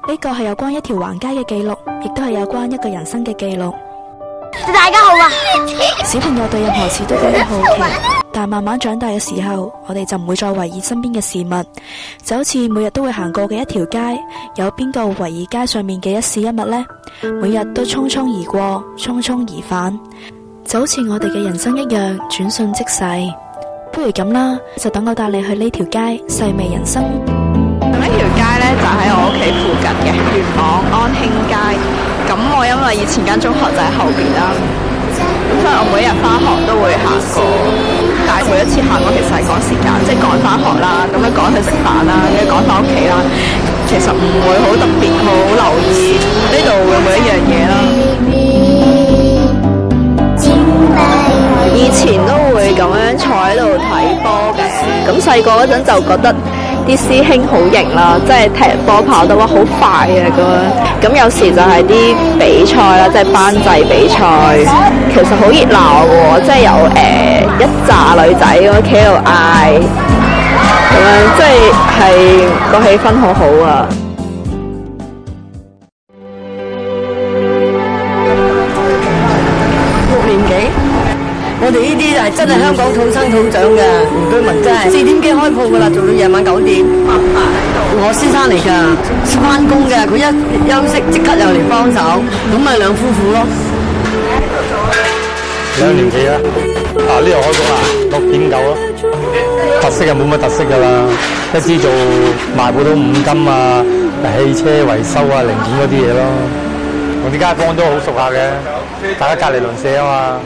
呢個係有關一條橫街嘅記錄，亦都係有關一個人生嘅記錄。大家好啊！小朋友對任何事都感到好奇，但慢慢長大嘅時候，我哋就唔會再懷疑身邊嘅事物，就好似每日都會行過嘅一條街，有邊個會懷疑街上面嘅一事一物呢？每日都匆匆而過，匆匆而返，就好似我哋嘅人生一樣，轉瞬即逝。不如咁啦，就等我帶你去呢條街，細味人生。呢條街呢，就喺我屋企附近嘅元朗安興街。咁我因為以前間中學就喺後邊啦，咁所以我每日返學都會行過。但係每一次行過其實係趕時間，即係趕返學啦，咁樣趕去食飯啦，跟住趕返屋企啦。其實唔會好特別好留意呢度會唔會一樣嘢啦。以前都會咁樣坐喺度睇波嘅，咁細個嗰陣就覺得啲師兄好型啦，即係踢波跑得好快啊咁樣。咁有時就係啲比賽啦，即係班際比賽，其實好熱鬧嘅，即係有一紮女仔咁樣企喺度嗌，咁樣即係個氣氛好好啊。6年幾？我哋呢啲就係真係香港土生土長嘅原居民，真係4點幾開鋪噶啦，做到夜晚9點。我先生嚟㗎，翻工嘅，佢一休息即刻又嚟幫手，咁咪兩夫婦咯。2年幾啦？呢度開工啦，6點9咯。特色就冇乜特色㗎啦，一支做賣普通五金啊、汽車維修啊、零件嗰啲嘢咯。我啲街坊都好熟下嘅，大家隔離鄰舍啊嘛。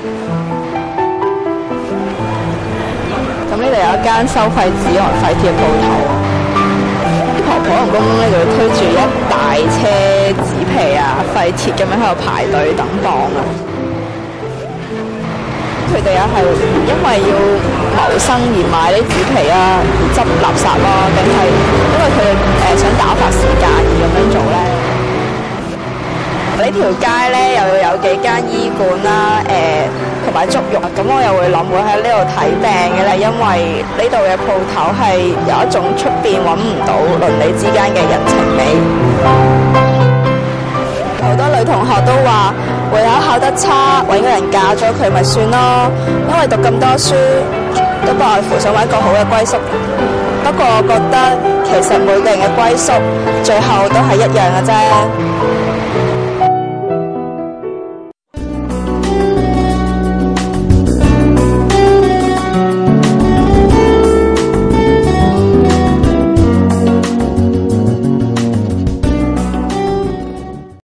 咁呢度有一間收廢紙同廢鐵嘅鋪頭，啲婆婆同公公咧就會推住一大車紙皮啊、廢鐵咁樣喺度排隊等磅啊。佢哋又係因為要謀生而買啲紙皮啊、執垃圾咯，定係因為佢哋想打發時間而咁樣做咧？呢條街咧又有幾間醫館啦，同埋足浴，咁我又會諗會喺呢度睇病嘅咧，因為呢度嘅鋪頭係有一種出邊揾唔到鄰里之間嘅人情味。好多女同學都話，會考得差，揾個人嫁咗佢咪算咯，因為讀咁多書都不外乎想揾一個好嘅歸宿。不過我覺得其實每個人嘅歸宿最後都係一樣嘅啫。